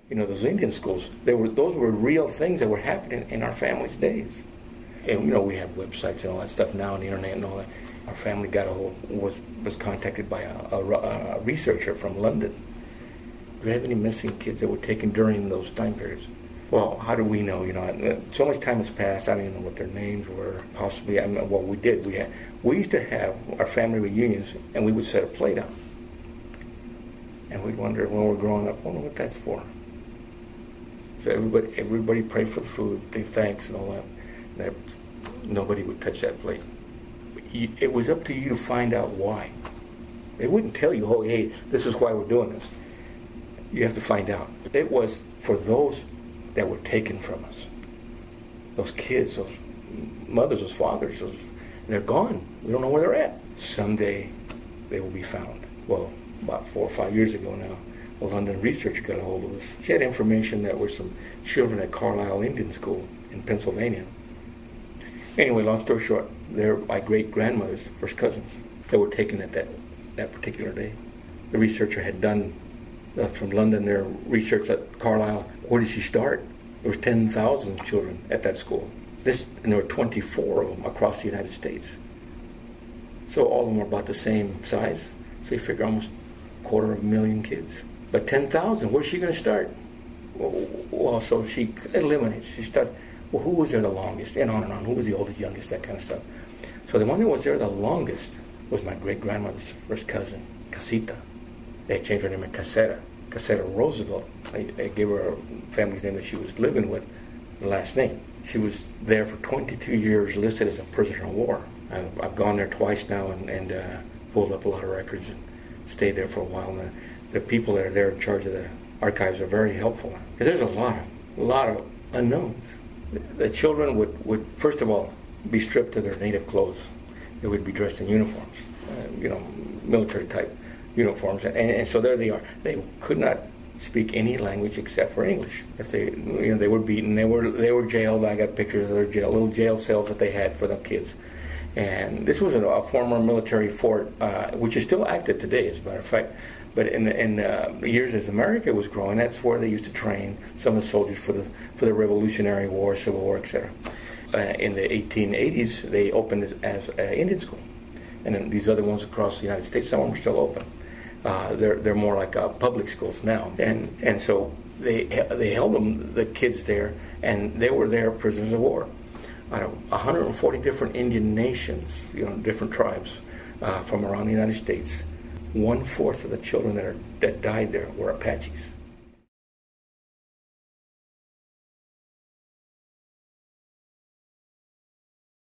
those Indian schools, those were real things that were happening in our family's days. And we have websites and all that stuff now on the internet and all that. Our family was contacted by a researcher from London. Do we have any missing kids that were taken during those time periods? Well, how do we know? So much time has passed. I don't even know what their names were. Possibly, we did. We used to have our family reunions, and we would set a plate up. And we'd wonder when we were growing up, wonder what that's for. So everybody prayed for the food, gave thanks and all that. That nobody would touch that plate. It was up to you to find out why. They wouldn't tell you, oh, hey, this is why we're doing this. You have to find out. It was for those that were taken from us. Those kids, those mothers, those fathers, they're gone. We don't know where they're at. Someday they will be found. Well, about 4 or 5 years ago now, a London researcher got a hold of us. She had information that were some children at Carlisle Indian School in Pennsylvania. Anyway, long story short, they're my great-grandmother's first cousins that were taken at that particular day. The researcher had done from London their research at Carlisle. Where did she start? There was 10,000 children at that school. And there were 24 of them across the United States. So all of them were about the same size. So you figure almost 250,000 kids. But 10,000, where's she going to start? Well, so she eliminates. She starts. Well, who was there the longest? And on. Who was the oldest, youngest, that kind of stuff. So the one that was there the longest was my great-grandmother's first cousin, Casita. They changed her name to Casera Roosevelt. They gave her a family's name that she was living with, the last name. She was there for 22 years, listed as a prisoner of war. I've gone there twice now and pulled up a lot of records and stayed there for a while. And the people that are there in charge of the archives are very helpful. Because there's a lot of unknowns. The children would first of all be stripped of their native clothes. They would be dressed in uniforms, military type uniforms, and so there they are. They could not speak any language except for English. If they were beaten, they were jailed. I got pictures of their little jail cells that they had for the kids. And this was a former military fort, which is still active today, as a matter of fact. But in the years as America was growing, that's where they used to train some of the soldiers for the Revolutionary War, Civil War, etc. In the 1880s, they opened it as an Indian school, and then these other ones across the United States, some of them are still open. They're more like public schools now, and so they held the kids there, and they were there prisoners of war. Out of 140 different Indian nations, different tribes from around the United States. 1/4 of the children that died there were Apaches.